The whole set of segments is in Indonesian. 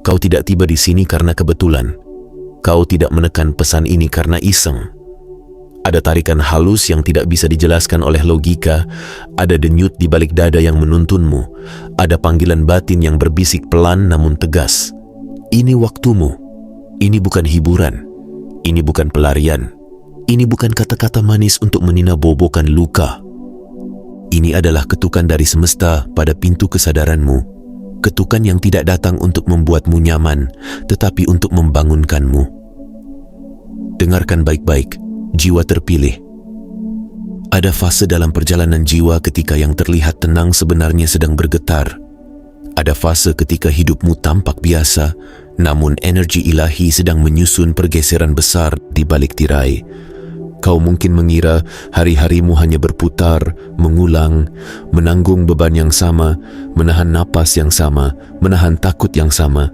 Kau tidak tiba di sini karena kebetulan. Kau tidak menekan pesan ini karena iseng. Ada tarikan halus yang tidak bisa dijelaskan oleh logika, ada denyut di balik dada yang menuntunmu, ada panggilan batin yang berbisik pelan namun tegas. Ini waktumu, ini bukan hiburan, ini bukan pelarian, ini bukan kata-kata manis untuk meninabobokan luka. Ini adalah ketukan dari semesta pada pintu kesadaranmu, ketukan yang tidak datang untuk membuatmu nyaman, tetapi untuk membangunkanmu. Dengarkan baik-baik, jiwa terpilih. Ada fase dalam perjalanan jiwa ketika yang terlihat tenang sebenarnya sedang bergetar. Ada fase ketika hidupmu tampak biasa, namun energi ilahi sedang menyusun pergeseran besar di balik tirai. Kau mungkin mengira hari-harimu hanya berputar, mengulang, menanggung beban yang sama, menahan napas yang sama, menahan takut yang sama.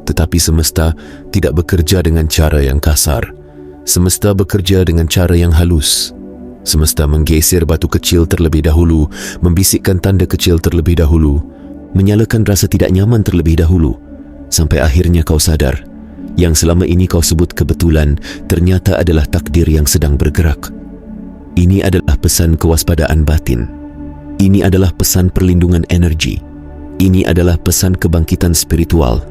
Tetapi semesta tidak bekerja dengan cara yang kasar. Semesta bekerja dengan cara yang halus. Semesta menggeser batu kecil terlebih dahulu, membisikkan tanda kecil terlebih dahulu, menyalakan rasa tidak nyaman terlebih dahulu, sampai akhirnya kau sadar, yang selama ini kau sebut kebetulan ternyata adalah takdir yang sedang bergerak. Ini adalah pesan kewaspadaan batin. Ini adalah pesan perlindungan energi. Ini adalah pesan kebangkitan spiritual.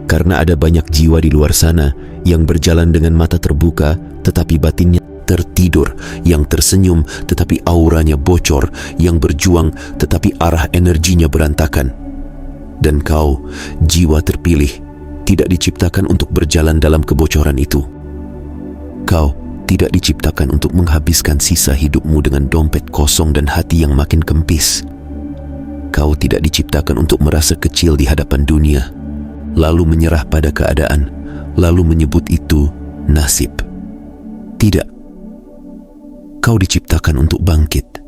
Karena ada banyak jiwa di luar sana yang berjalan dengan mata terbuka tetapi batinnya tertidur, yang tersenyum tetapi auranya bocor, yang berjuang tetapi arah energinya berantakan. Dan kau, jiwa terpilih, tidak diciptakan untuk berjalan dalam kebocoran itu. Kau tidak diciptakan untuk menghabiskan sisa hidupmu dengan dompet kosong dan hati yang makin kempis. Kau tidak diciptakan untuk merasa kecil di hadapan dunia, lalu menyerah pada keadaan, lalu menyebut itu nasib. Tidak. Kau diciptakan untuk bangkit.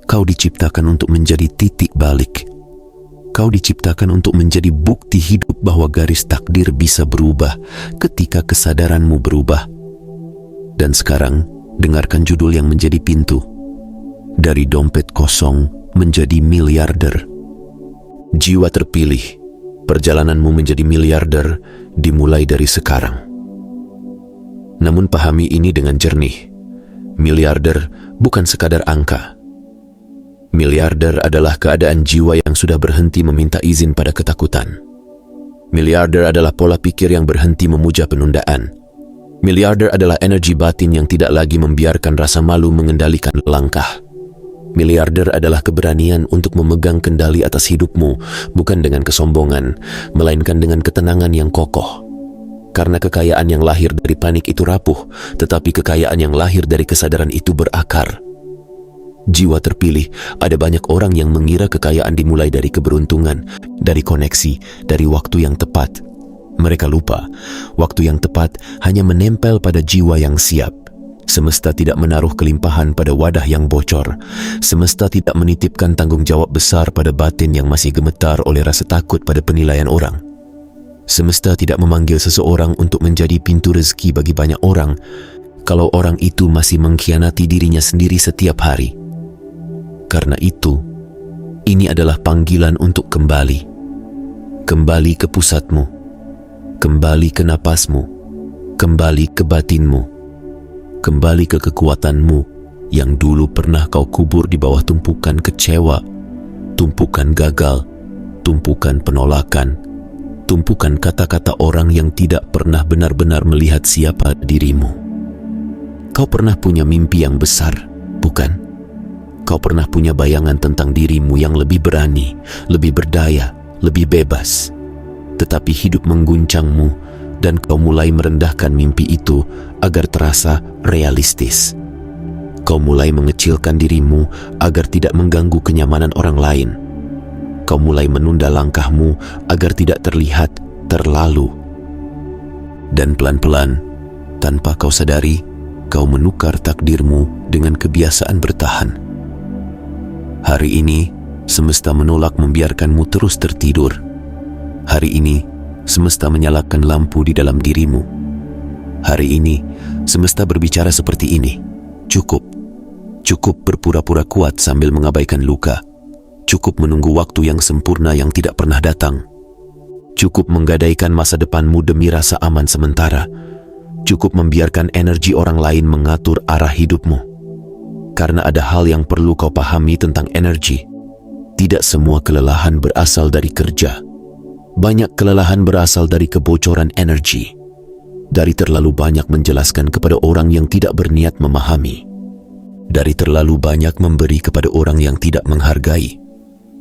Kau diciptakan untuk menjadi titik balik. Kau diciptakan untuk menjadi bukti hidup bahwa garis takdir bisa berubah ketika kesadaranmu berubah. Dan sekarang, dengarkan judul yang menjadi pintu. Dari dompet kosong menjadi miliarder. Jiwa terpilih, perjalananmu menjadi miliarder dimulai dari sekarang. Namun pahami ini dengan jernih. Miliarder bukan sekadar angka. Miliarder adalah keadaan jiwa yang sudah berhenti meminta izin pada ketakutan. Miliarder adalah pola pikir yang berhenti memuja penundaan. Miliarder adalah energi batin yang tidak lagi membiarkan rasa malu mengendalikan langkah. Miliarder adalah keberanian untuk memegang kendali atas hidupmu, bukan dengan kesombongan, melainkan dengan ketenangan yang kokoh. Karena kekayaan yang lahir dari panik itu rapuh, tetapi kekayaan yang lahir dari kesadaran itu berakar. Jiwa terpilih, ada banyak orang yang mengira kekayaan dimulai dari keberuntungan, dari koneksi, dari waktu yang tepat. Mereka lupa, waktu yang tepat hanya menempel pada jiwa yang siap. Semesta tidak menaruh kelimpahan pada wadah yang bocor. Semesta tidak menitipkan tanggung jawab besar pada batin yang masih gemetar oleh rasa takut pada penilaian orang. Semesta tidak memanggil seseorang untuk menjadi pintu rezeki bagi banyak orang kalau orang itu masih mengkhianati dirinya sendiri setiap hari. Karena itu, ini adalah panggilan untuk kembali. Kembali ke pusatmu. Kembali ke napasmu. Kembali ke batinmu. Kembali ke kekuatanmu yang dulu pernah kau kubur di bawah tumpukan kecewa, tumpukan gagal, tumpukan penolakan, tumpukan kata-kata orang yang tidak pernah benar-benar melihat siapa dirimu. Kau pernah punya mimpi yang besar, bukan? Kau pernah punya bayangan tentang dirimu yang lebih berani, lebih berdaya, lebih bebas. Tetapi hidup mengguncangmu dan kau mulai merendahkan mimpi itu agar terasa realistis. Kau mulai mengecilkan dirimu agar tidak mengganggu kenyamanan orang lain. Kau mulai menunda langkahmu agar tidak terlihat terlalu. Dan pelan-pelan, tanpa kau sadari, kau menukar takdirmu dengan kebiasaan bertahan. Hari ini, semesta menolak membiarkanmu terus tertidur. Hari ini, semesta menyalakan lampu di dalam dirimu. Hari ini, semesta berbicara seperti ini. Cukup. Cukup berpura-pura kuat sambil mengabaikan luka. Cukup menunggu waktu yang sempurna yang tidak pernah datang. Cukup menggadaikan masa depanmu demi rasa aman sementara. Cukup membiarkan energi orang lain mengatur arah hidupmu. Karena ada hal yang perlu kau pahami tentang energi. Tidak semua kelelahan berasal dari kerja. Banyak kelelahan berasal dari kebocoran energi. Dari terlalu banyak menjelaskan kepada orang yang tidak berniat memahami. Dari terlalu banyak memberi kepada orang yang tidak menghargai.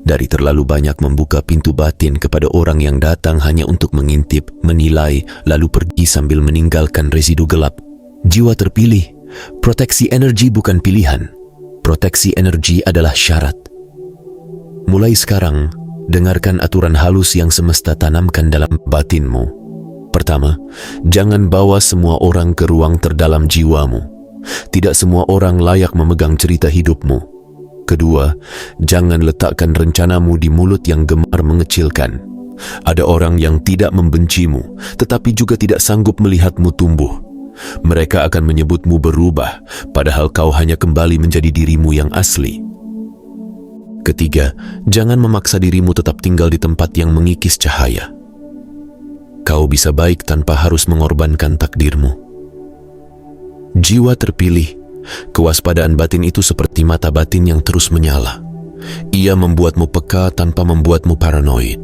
Dari terlalu banyak membuka pintu batin kepada orang yang datang hanya untuk mengintip, menilai, lalu pergi sambil meninggalkan residu gelap. Jiwa terpilih. Proteksi energi bukan pilihan. Proteksi energi adalah syarat. Mulai sekarang, dengarkan aturan halus yang semesta tanamkan dalam batinmu. Pertama, jangan bawa semua orang ke ruang terdalam jiwamu. Tidak semua orang layak memegang cerita hidupmu. Kedua, jangan letakkan rencanamu di mulut yang gemar mengecilkan. Ada orang yang tidak membencimu, tetapi juga tidak sanggup melihatmu tumbuh. Mereka akan menyebutmu berubah, padahal kau hanya kembali menjadi dirimu yang asli. Ketiga, jangan memaksa dirimu tetap tinggal di tempat yang mengikis cahaya. Kau bisa baik tanpa harus mengorbankan takdirmu. Jiwa terpilih. Kewaspadaan batin itu seperti mata batin yang terus menyala. Ia membuatmu peka tanpa membuatmu paranoid.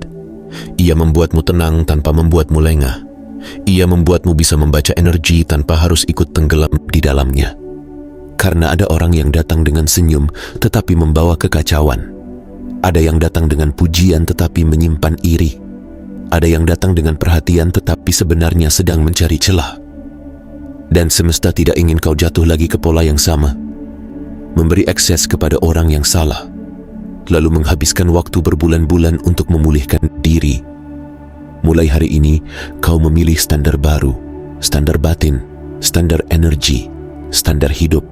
Ia membuatmu tenang tanpa membuatmu lengah. Ia membuatmu bisa membaca energi tanpa harus ikut tenggelam di dalamnya. Karena ada orang yang datang dengan senyum tetapi membawa kekacauan. Ada yang datang dengan pujian tetapi menyimpan iri. Ada yang datang dengan perhatian tetapi sebenarnya sedang mencari celah. Dan semesta tidak ingin kau jatuh lagi ke pola yang sama. Memberi akses kepada orang yang salah, lalu menghabiskan waktu berbulan-bulan untuk memulihkan diri. Mulai hari ini, kau memilih standar baru, standar batin, standar energi, standar hidup.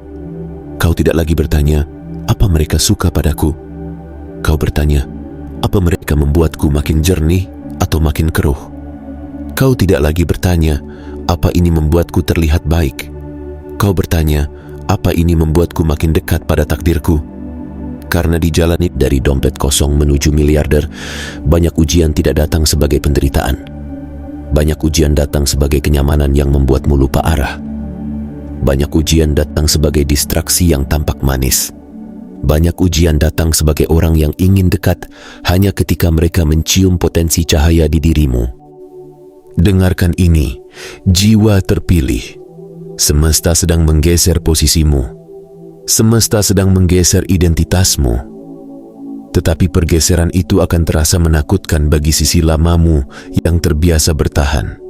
Kau tidak lagi bertanya, apa mereka suka padaku? Kau bertanya, apa mereka membuatku makin jernih atau makin keruh? Kau tidak lagi bertanya, apa ini membuatku terlihat baik? Kau bertanya, apa ini membuatku makin dekat pada takdirku? Karena di jalan dari dompet kosong menuju miliarder, banyak ujian tidak datang sebagai penderitaan. Banyak ujian datang sebagai kenyamanan yang membuatmu lupa arah. Banyak ujian datang sebagai distraksi yang tampak manis. Banyak ujian datang sebagai orang yang ingin dekat hanya ketika mereka mencium potensi cahaya di dirimu. Dengarkan ini, jiwa terpilih. Semesta sedang menggeser posisimu. Semesta sedang menggeser identitasmu. Tetapi pergeseran itu akan terasa menakutkan bagi sisi lamamu yang terbiasa bertahan.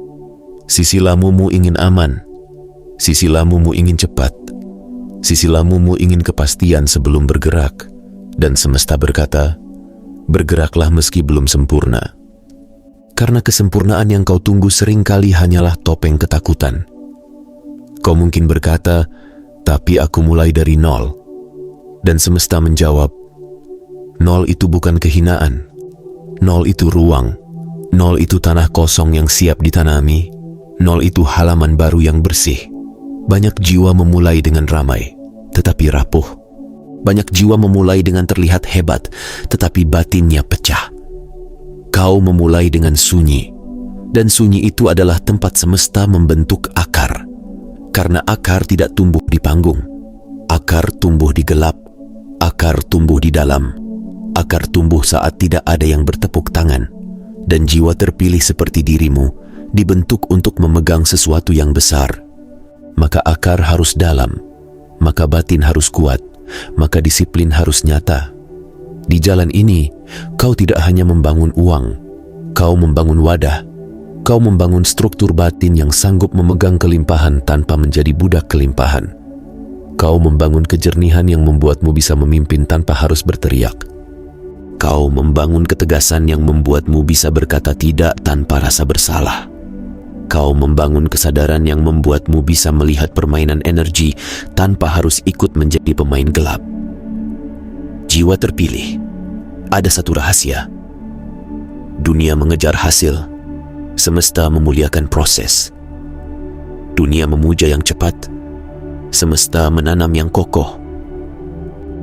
Sisi lamumu ingin aman. Sisi lamumu ingin cepat. Sisi lamumu ingin kepastian sebelum bergerak. Dan semesta berkata, bergeraklah meski belum sempurna. Karena kesempurnaan yang kau tunggu seringkali hanyalah topeng ketakutan. Kau mungkin berkata, tapi aku mulai dari nol. Dan semesta menjawab, nol itu bukan kehinaan. Nol itu ruang. Nol itu tanah kosong yang siap ditanami. Nol itu halaman baru yang bersih. Banyak jiwa memulai dengan ramai, tetapi rapuh. Banyak jiwa memulai dengan terlihat hebat, tetapi batinnya pecah. Kau memulai dengan sunyi, dan sunyi itu adalah tempat semesta membentuk akar. Karena akar tidak tumbuh di panggung. Akar tumbuh di gelap. Akar tumbuh di dalam. Akar tumbuh saat tidak ada yang bertepuk tangan. Dan jiwa terpilih seperti dirimu dibentuk untuk memegang sesuatu yang besar. Maka akar harus dalam. Maka batin harus kuat. Maka disiplin harus nyata. Di jalan ini, kau tidak hanya membangun uang, kau membangun wadah, kau membangun struktur batin yang sanggup memegang kelimpahan tanpa menjadi budak kelimpahan. Kau membangun kejernihan yang membuatmu bisa memimpin tanpa harus berteriak. Kau membangun ketegasan yang membuatmu bisa berkata tidak tanpa rasa bersalah. Kau membangun kesadaran yang membuatmu bisa melihat permainan energi tanpa harus ikut menjadi pemain gelap. Jiwa terpilih. Ada satu rahasia. Dunia mengejar hasil. Semesta memuliakan proses. Dunia memuja yang cepat. Semesta menanam yang kokoh.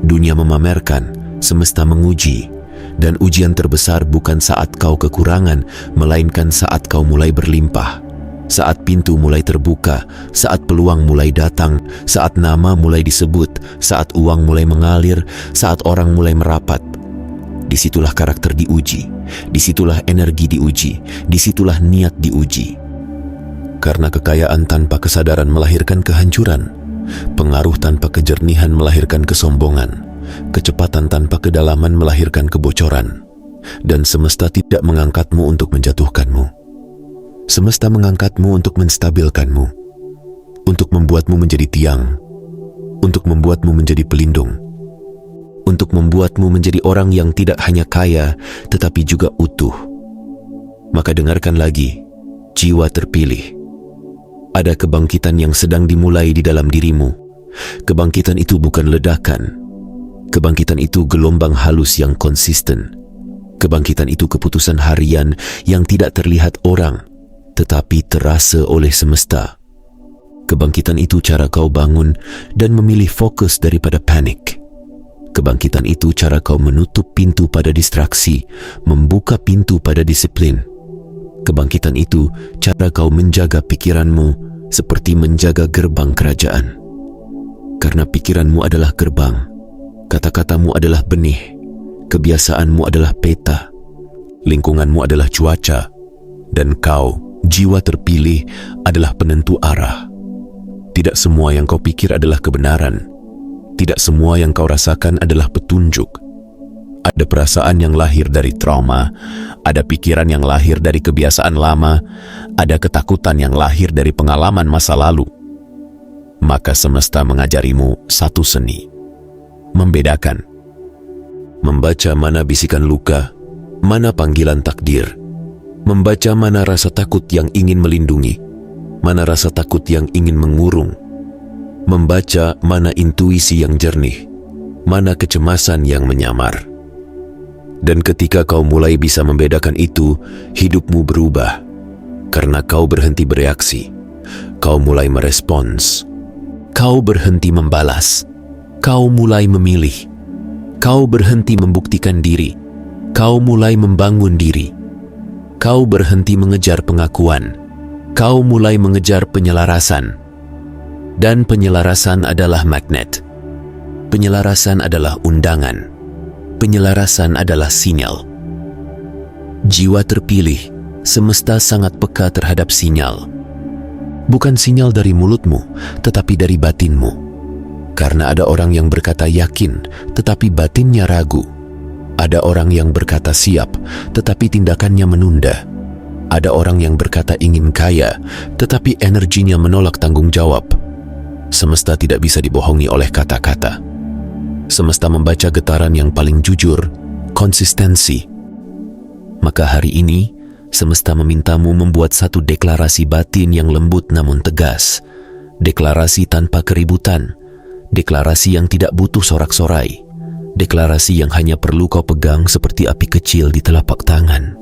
Dunia memamerkan. Semesta menguji. Dan ujian terbesar bukan saat kau kekurangan, melainkan saat kau mulai berlimpah. Saat pintu mulai terbuka, saat peluang mulai datang, saat nama mulai disebut, saat uang mulai mengalir, saat orang mulai merapat. Disitulah karakter diuji, disitulah energi diuji, disitulah niat diuji. Karena kekayaan tanpa kesadaran melahirkan kehancuran, pengaruh tanpa kejernihan melahirkan kesombongan, kecepatan tanpa kedalaman melahirkan kebocoran, dan semesta tidak mengangkatmu untuk menjatuhkanmu. Semesta mengangkatmu untuk menstabilkanmu, untuk membuatmu menjadi tiang, untuk membuatmu menjadi pelindung, untuk membuatmu menjadi orang yang tidak hanya kaya, tetapi juga utuh. Maka dengarkan lagi, jiwa terpilih. Ada kebangkitan yang sedang dimulai di dalam dirimu. Kebangkitan itu bukan ledakan. Kebangkitan itu gelombang halus yang konsisten. Kebangkitan itu keputusan harian yang tidak terlihat orang, tetapi terasa oleh semesta. Kebangkitan itu cara kau bangun dan memilih fokus daripada panik. Kebangkitan itu cara kau menutup pintu pada distraksi, membuka pintu pada disiplin. Kebangkitan itu cara kau menjaga pikiranmu seperti menjaga gerbang kerajaan. Karena pikiranmu adalah gerbang, kata-katamu adalah benih, kebiasaanmu adalah peta, lingkunganmu adalah cuaca, dan kau, jiwa terpilih, adalah penentu arah. Tidak semua yang kau pikir adalah kebenaran. Tidak semua yang kau rasakan adalah petunjuk. Ada perasaan yang lahir dari trauma, ada pikiran yang lahir dari kebiasaan lama, ada ketakutan yang lahir dari pengalaman masa lalu. Maka semesta mengajarimu satu seni, membedakan. Membaca mana bisikan luka, mana panggilan takdir. Membaca mana rasa takut yang ingin melindungi, mana rasa takut yang ingin mengurung. Membaca mana intuisi yang jernih, mana kecemasan yang menyamar. Dan ketika kau mulai bisa membedakan itu, hidupmu berubah. Karena kau berhenti bereaksi, kau mulai merespons. Kau berhenti membalas, kau mulai memilih. Kau berhenti membuktikan diri, kau mulai membangun diri. Kau berhenti mengejar pengakuan, kau mulai mengejar penyelarasan. Dan penyelarasan adalah magnet. Penyelarasan adalah undangan. Penyelarasan adalah sinyal. Jiwa terpilih, semesta sangat peka terhadap sinyal. Bukan sinyal dari mulutmu, tetapi dari batinmu. Karena ada orang yang berkata yakin, tetapi batinnya ragu. Ada orang yang berkata siap, tetapi tindakannya menunda. Ada orang yang berkata ingin kaya, tetapi energinya menolak tanggung jawab. Semesta tidak bisa dibohongi oleh kata-kata. Semesta membaca getaran yang paling jujur, konsistensi. Maka hari ini, semesta memintamu membuat satu deklarasi batin yang lembut namun tegas. Deklarasi tanpa keributan. Deklarasi yang tidak butuh sorak-sorai. Deklarasi yang hanya perlu kau pegang seperti api kecil di telapak tangan.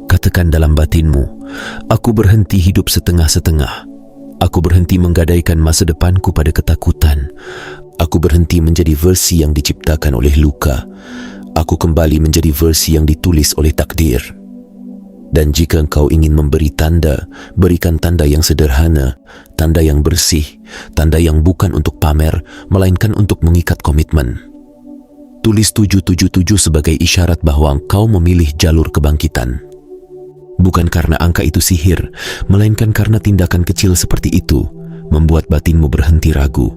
Katakan dalam batinmu, aku berhenti hidup setengah-setengah. Aku berhenti menggadaikan masa depanku pada ketakutan. Aku berhenti menjadi versi yang diciptakan oleh luka. Aku kembali menjadi versi yang ditulis oleh takdir. Dan jika engkau ingin memberi tanda, berikan tanda yang sederhana, tanda yang bersih, tanda yang bukan untuk pamer, melainkan untuk mengikat komitmen. Tulis 777 sebagai isyarat bahwa engkau memilih jalur kebangkitan. Bukan karena angka itu sihir, melainkan karena tindakan kecil seperti itu membuat batinmu berhenti ragu.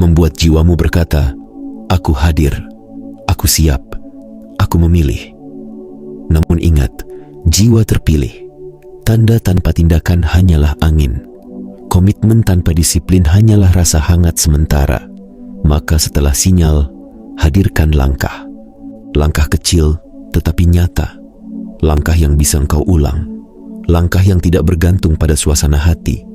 Membuat jiwamu berkata, aku hadir, aku siap, aku memilih. Namun ingat, jiwa terpilih. Tanda tanpa tindakan hanyalah angin. Komitmen tanpa disiplin hanyalah rasa hangat sementara. Maka setelah sinyal, hadirkan langkah. Langkah kecil tetapi nyata. Langkah yang bisa engkau ulang. Langkah yang tidak bergantung pada suasana hati.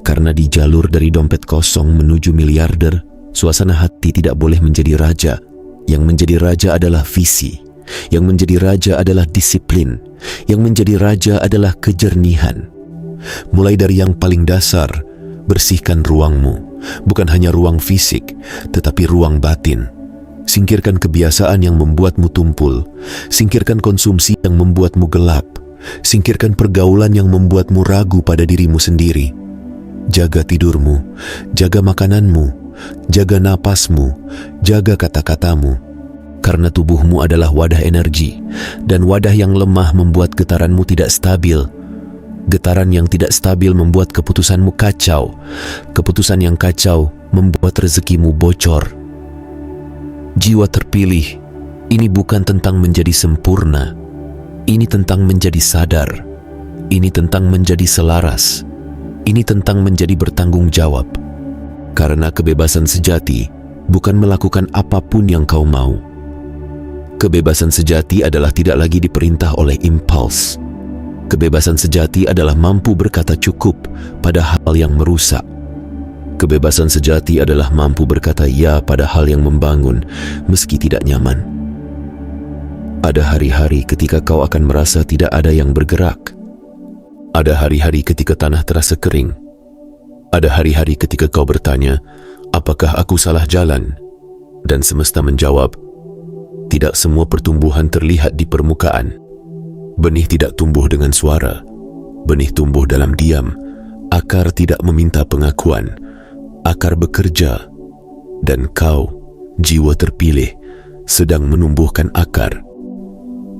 Karena di jalur dari dompet kosong menuju miliarder, suasana hati tidak boleh menjadi raja. Yang menjadi raja adalah visi. Yang menjadi raja adalah disiplin. Yang menjadi raja adalah kejernihan. Mulai dari yang paling dasar, bersihkan ruangmu. Bukan hanya ruang fisik, tetapi ruang batin. Singkirkan kebiasaan yang membuatmu tumpul. Singkirkan konsumsi yang membuatmu gelap. Singkirkan pergaulan yang membuatmu ragu pada dirimu sendiri. Jaga tidurmu, jaga makananmu, jaga napasmu, jaga kata-katamu. Karena tubuhmu adalah wadah energi, dan wadah yang lemah membuat getaranmu tidak stabil. Getaran yang tidak stabil membuat keputusanmu kacau. Keputusan yang kacau membuat rezekimu bocor. Jiwa terpilih, ini bukan tentang menjadi sempurna. Ini tentang menjadi sadar. Ini tentang menjadi selaras. Ini tentang menjadi bertanggung jawab. Karena kebebasan sejati bukan melakukan apapun yang kau mau. Kebebasan sejati adalah tidak lagi diperintah oleh impuls. Kebebasan sejati adalah mampu berkata cukup pada hal yang merusak. Kebebasan sejati adalah mampu berkata ya pada hal yang membangun meski tidak nyaman. Ada hari-hari ketika kau akan merasa tidak ada yang bergerak. Ada hari-hari ketika tanah terasa kering. Ada hari-hari ketika kau bertanya, apakah aku salah jalan? Dan semesta menjawab, tidak semua pertumbuhan terlihat di permukaan. Benih tidak tumbuh dengan suara. Benih tumbuh dalam diam. Akar tidak meminta pengakuan. Akar bekerja. Dan kau, jiwa terpilih, sedang menumbuhkan akar.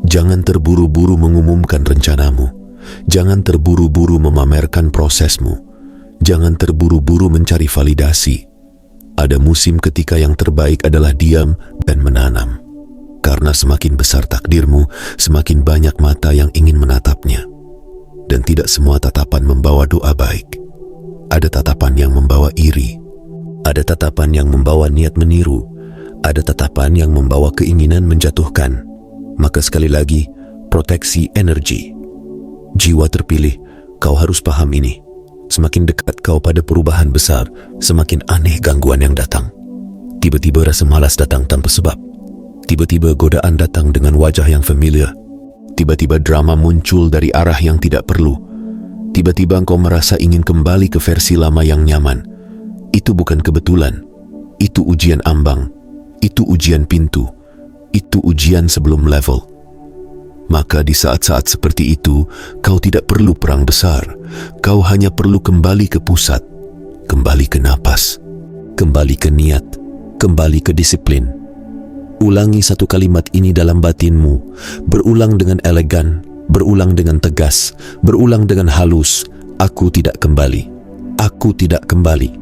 Jangan terburu-buru mengumumkan rencanamu. Jangan terburu-buru memamerkan prosesmu. Jangan terburu-buru mencari validasi. Ada musim ketika yang terbaik adalah diam dan menanam. Karena semakin besar takdirmu, semakin banyak mata yang ingin menatapnya. Dan tidak semua tatapan membawa doa baik. Ada tatapan yang membawa iri. Ada tatapan yang membawa niat meniru. Ada tatapan yang membawa keinginan menjatuhkan. Maka sekali lagi, proteksi energi. Jiwa terpilih, kau harus paham ini. Semakin dekat kau pada perubahan besar, semakin aneh gangguan yang datang. Tiba-tiba rasa malas datang tanpa sebab. Tiba-tiba godaan datang dengan wajah yang familiar. Tiba-tiba drama muncul dari arah yang tidak perlu. Tiba-tiba engkau merasa ingin kembali ke versi lama yang nyaman. Itu bukan kebetulan. Itu ujian ambang. Itu ujian pintu. Itu ujian sebelum level. Maka di saat-saat seperti itu, kau tidak perlu perang besar. Kau hanya perlu kembali ke pusat. Kembali ke napas. Kembali ke niat. Kembali ke disiplin. Ulangi satu kalimat ini dalam batinmu. Berulang dengan elegan, berulang dengan tegas, berulang dengan halus. Aku tidak kembali. Aku tidak kembali.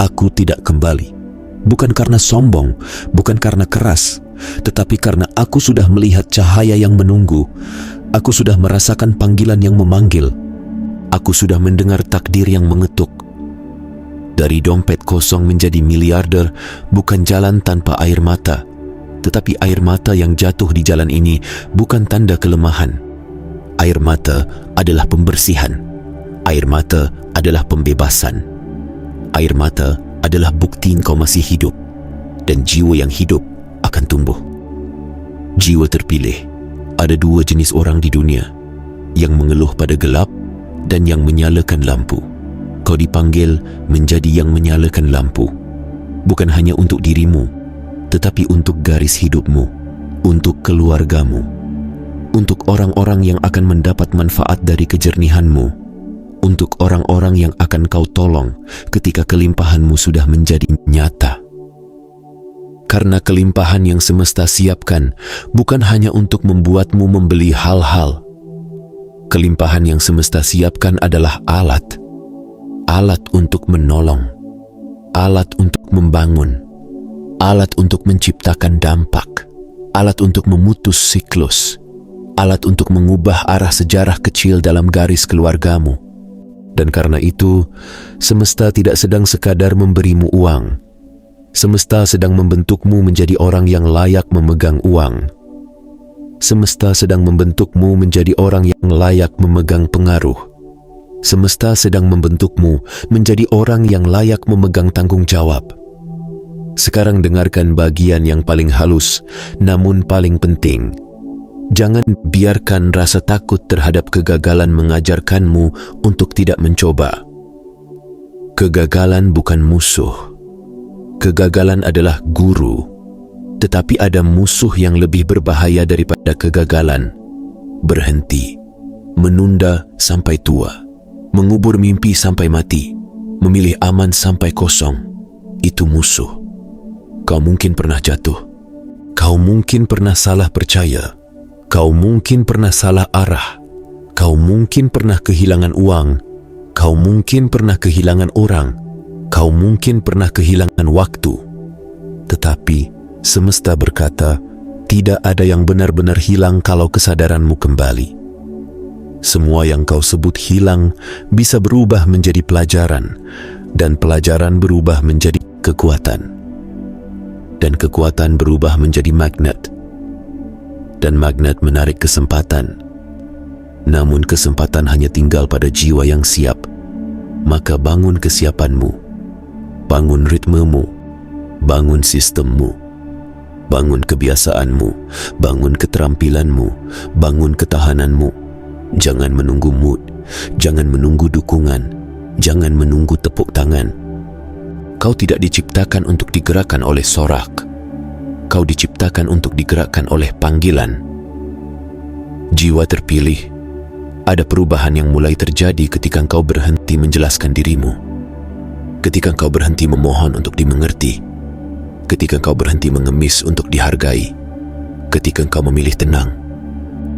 Aku tidak kembali. Bukan karena sombong, bukan karena keras, tetapi karena aku sudah melihat cahaya yang menunggu. Aku sudah merasakan panggilan yang memanggil. Aku sudah mendengar takdir yang mengetuk. Dari dompet kosong menjadi miliarder bukan jalan tanpa air mata. Tetapi air mata yang jatuh di jalan ini bukan tanda kelemahan. Air mata adalah pembersihan. Air mata adalah pembebasan. Air mata adalah bukti engkau masih hidup. Dan jiwa yang hidup akan tumbuh. Jiwa terpilih. Ada dua jenis orang di dunia. Yang mengeluh pada gelap dan yang menyalakan lampu. Kau dipanggil menjadi yang menyalakan lampu. Bukan hanya untuk dirimu, tetapi untuk garis hidupmu, untuk keluargamu, untuk orang-orang yang akan mendapat manfaat dari kejernihanmu, untuk orang-orang yang akan kau tolong ketika kelimpahanmu sudah menjadi nyata. Karena kelimpahan yang semesta siapkan bukan hanya untuk membuatmu membeli hal-hal. Kelimpahan yang semesta siapkan adalah alat. Alat untuk menolong. Alat untuk membangun. Alat untuk menciptakan dampak, alat untuk memutus siklus, alat untuk mengubah arah sejarah kecil dalam garis keluargamu. Dan karena itu, semesta tidak sedang sekadar memberimu uang. Semesta sedang membentukmu menjadi orang yang layak memegang uang. Semesta sedang membentukmu menjadi orang yang layak memegang pengaruh. Semesta sedang membentukmu menjadi orang yang layak memegang tanggung jawab. Sekarang dengarkan bagian yang paling halus, namun paling penting. Jangan biarkan rasa takut terhadap kegagalan mengajarkanmu untuk tidak mencoba. Kegagalan bukan musuh. Kegagalan adalah guru. Tetapi ada musuh yang lebih berbahaya daripada kegagalan. Berhenti, menunda sampai tua, mengubur mimpi sampai mati, memilih aman sampai kosong. Itu musuh. Kau mungkin pernah jatuh. Kau mungkin pernah salah percaya. Kau mungkin pernah salah arah. Kau mungkin pernah kehilangan uang. Kau mungkin pernah kehilangan orang. Kau mungkin pernah kehilangan waktu. Tetapi semesta berkata, tidak ada yang benar-benar hilang kalau kesadaranmu kembali. Semua yang kau sebut hilang bisa berubah menjadi pelajaran, dan pelajaran berubah menjadi kekuatan. Dan kekuatan berubah menjadi magnet. Dan magnet menarik kesempatan. Namun kesempatan hanya tinggal pada jiwa yang siap. Maka bangun kesiapanmu. Bangun ritmemu. Bangun sistemmu. Bangun kebiasaanmu. Bangun keterampilanmu. Bangun ketahananmu. Jangan menunggu mood. Jangan menunggu dukungan. Jangan menunggu tepuk tangan. Kau tidak diciptakan untuk digerakkan oleh sorak. Kau diciptakan untuk digerakkan oleh panggilan. Jiwa terpilih. Ada perubahan yang mulai terjadi ketika kau berhenti menjelaskan dirimu. Ketika kau berhenti memohon untuk dimengerti. Ketika kau berhenti mengemis untuk dihargai. Ketika kau memilih tenang.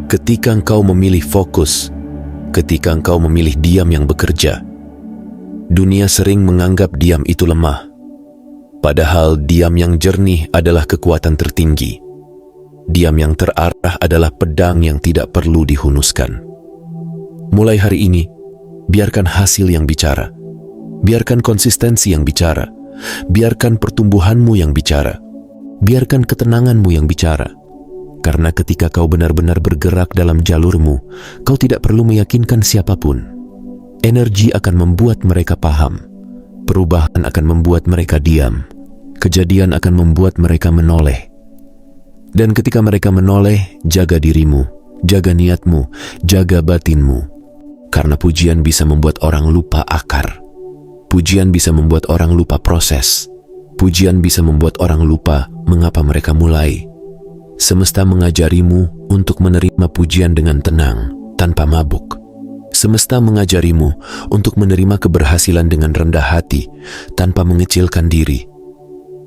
Ketika kau memilih fokus. Ketika kau memilih diam yang bekerja. Dunia sering menganggap diam itu lemah. Padahal diam yang jernih adalah kekuatan tertinggi. Diam yang terarah adalah pedang yang tidak perlu dihunuskan. Mulai hari ini, biarkan hasil yang bicara. Biarkan konsistensi yang bicara. Biarkan pertumbuhanmu yang bicara. Biarkan ketenanganmu yang bicara. Karena ketika kau benar-benar bergerak dalam jalurmu, kau tidak perlu meyakinkan siapapun. Energi akan membuat mereka paham. Perubahan akan membuat mereka diam. Kejadian akan membuat mereka menoleh. Dan ketika mereka menoleh, jaga dirimu, jaga niatmu, jaga batinmu. Karena pujian bisa membuat orang lupa akar. Pujian bisa membuat orang lupa proses. Pujian bisa membuat orang lupa mengapa mereka mulai. Semesta mengajarimu untuk menerima pujian dengan tenang, tanpa mabuk. Semesta mengajarimu untuk menerima keberhasilan dengan rendah hati, tanpa mengecilkan diri.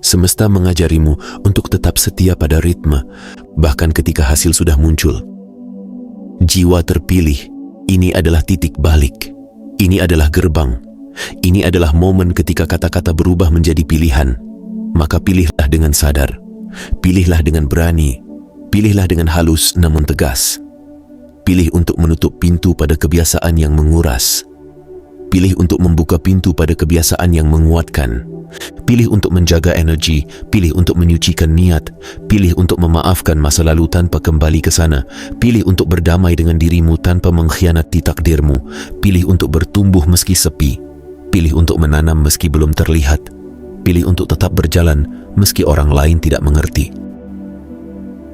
Semesta mengajarimu untuk tetap setia pada ritme, bahkan ketika hasil sudah muncul. Jiwa terpilih, ini adalah titik balik. Ini adalah gerbang. Ini adalah momen ketika kata-kata berubah menjadi pilihan. Maka pilihlah dengan sadar. Pilihlah dengan berani. Pilihlah dengan halus namun tegas. Pilih untuk menutup pintu pada kebiasaan yang menguras. Pilih untuk membuka pintu pada kebiasaan yang menguatkan. Pilih untuk menjaga energi. Pilih untuk menyucikan niat. Pilih untuk memaafkan masa lalu tanpa kembali ke sana. Pilih untuk berdamai dengan dirimu tanpa mengkhianati takdirmu. Pilih untuk bertumbuh meski sepi. Pilih untuk menanam meski belum terlihat. Pilih untuk tetap berjalan meski orang lain tidak mengerti.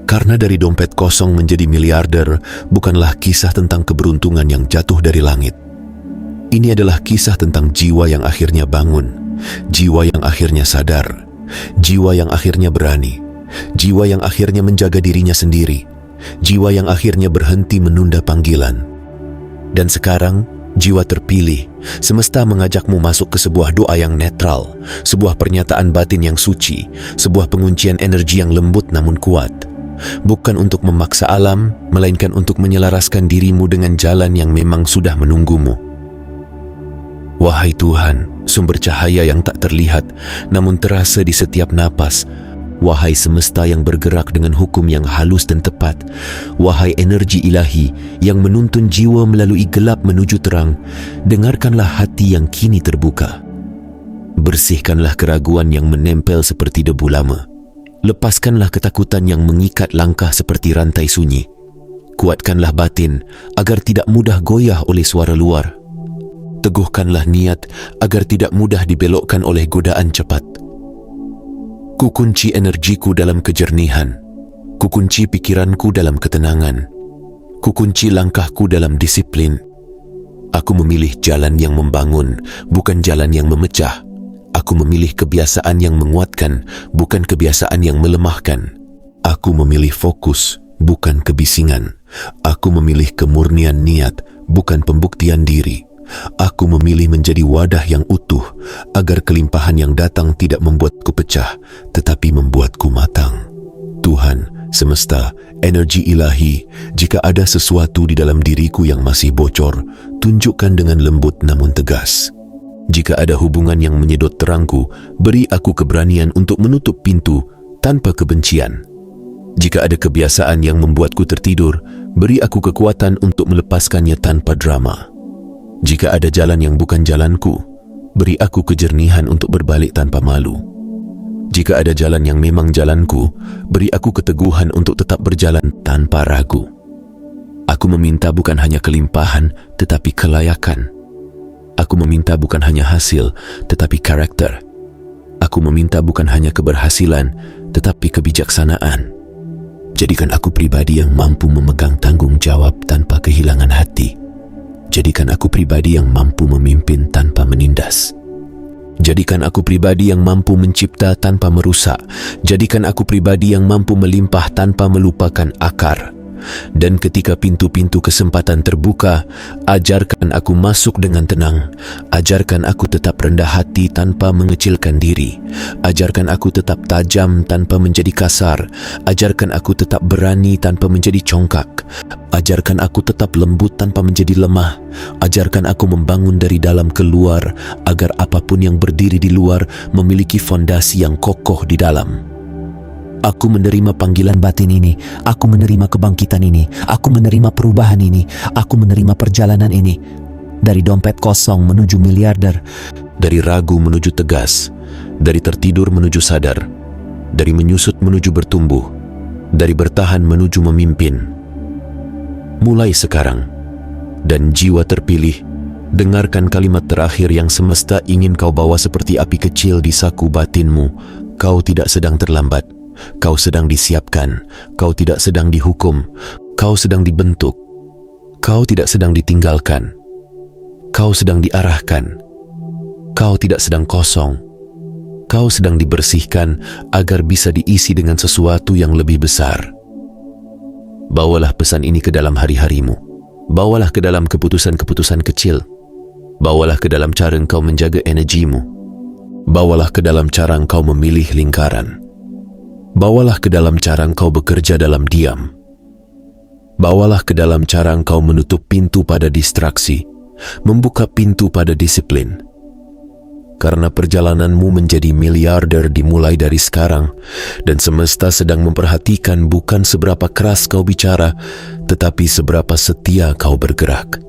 Karena dari dompet kosong menjadi miliarder bukanlah kisah tentang keberuntungan yang jatuh dari langit. Ini adalah kisah tentang jiwa yang akhirnya bangun, jiwa yang akhirnya sadar, jiwa yang akhirnya berani, jiwa yang akhirnya menjaga dirinya sendiri, jiwa yang akhirnya berhenti menunda panggilan. Dan sekarang, jiwa terpilih, semesta mengajakmu masuk ke sebuah doa yang netral, sebuah pernyataan batin yang suci, sebuah penguncian energi yang lembut namun kuat. Bukan untuk memaksa alam, melainkan untuk menyelaraskan dirimu dengan jalan yang memang sudah menunggumu. Wahai Tuhan, sumber cahaya yang tak terlihat, namun terasa di setiap napas. Wahai semesta yang bergerak dengan hukum yang halus dan tepat. Wahai energi ilahi yang menuntun jiwa melalui gelap menuju terang. Dengarkanlah hati yang kini terbuka. Bersihkanlah keraguan yang menempel seperti debu lama. Lepaskanlah ketakutan yang mengikat langkah seperti rantai sunyi. Kuatkanlah batin agar tidak mudah goyah oleh suara luar. Teguhkanlah niat agar tidak mudah dibelokkan oleh godaan cepat. Kukunci energiku dalam kejernihan. Kukunci pikiranku dalam ketenangan. Kukunci langkahku dalam disiplin. Aku memilih jalan yang membangun, bukan jalan yang memecah. Aku memilih kebiasaan yang menguatkan, bukan kebiasaan yang melemahkan. Aku memilih fokus, bukan kebisingan. Aku memilih kemurnian niat, bukan pembuktian diri. Aku memilih menjadi wadah yang utuh, agar kelimpahan yang datang tidak membuatku pecah, tetapi membuatku matang. Tuhan, semesta, energi ilahi, jika ada sesuatu di dalam diriku yang masih bocor, tunjukkan dengan lembut namun tegas. Jika ada hubungan yang menyedot terangku, beri aku keberanian untuk menutup pintu tanpa kebencian. Jika ada kebiasaan yang membuatku tertidur, beri aku kekuatan untuk melepaskannya tanpa drama. Jika ada jalan yang bukan jalanku, beri aku kejernihan untuk berbalik tanpa malu. Jika ada jalan yang memang jalanku, beri aku keteguhan untuk tetap berjalan tanpa ragu. Aku meminta bukan hanya kelimpahan, tetapi kelayakan. Aku meminta bukan hanya hasil, tetapi karakter. Aku meminta bukan hanya keberhasilan, tetapi kebijaksanaan. Jadikan aku pribadi yang mampu memegang tanggung jawab tanpa kehilangan hati. Jadikan aku pribadi yang mampu memimpin tanpa menindas. Jadikan aku pribadi yang mampu mencipta tanpa merusak. Jadikan aku pribadi yang mampu melimpah tanpa melupakan akar. Dan ketika pintu-pintu kesempatan terbuka, ajarkan aku masuk dengan tenang. Ajarkan aku tetap rendah hati tanpa mengecilkan diri. Ajarkan aku tetap tajam tanpa menjadi kasar. Ajarkan aku tetap berani tanpa menjadi congkak. Ajarkan aku tetap lembut tanpa menjadi lemah. Ajarkan aku membangun dari dalam keluar, agar apapun yang berdiri di luar memiliki fondasi yang kokoh di dalam. Aku menerima panggilan batin ini. Aku menerima kebangkitan ini. Aku menerima perubahan ini. Aku menerima perjalanan ini. Dari dompet kosong menuju miliarder. Dari ragu menuju tegas. Dari tertidur menuju sadar. Dari menyusut menuju bertumbuh. Dari bertahan menuju memimpin. Mulai sekarang. Dan jiwa terpilih, dengarkan kalimat terakhir yang semesta ingin kau bawa seperti api kecil di saku batinmu. Kau tidak sedang terlambat. Kau sedang disiapkan. Kau tidak sedang dihukum. Kau sedang dibentuk. Kau tidak sedang ditinggalkan. Kau sedang diarahkan. Kau tidak sedang kosong. Kau sedang dibersihkan agar bisa diisi dengan sesuatu yang lebih besar. Bawalah pesan ini ke dalam hari-harimu. Bawalah ke dalam keputusan-keputusan kecil. Bawalah ke dalam cara engkau menjaga energimu. Bawalah ke dalam cara engkau memilih lingkaran. Bawalah ke dalam cara engkau bekerja dalam diam. Bawalah ke dalam cara engkau menutup pintu pada distraksi, membuka pintu pada disiplin. Karena perjalananmu menjadi miliarder dimulai dari sekarang, dan semesta sedang memperhatikan bukan seberapa keras kau bicara, tetapi seberapa setia kau bergerak.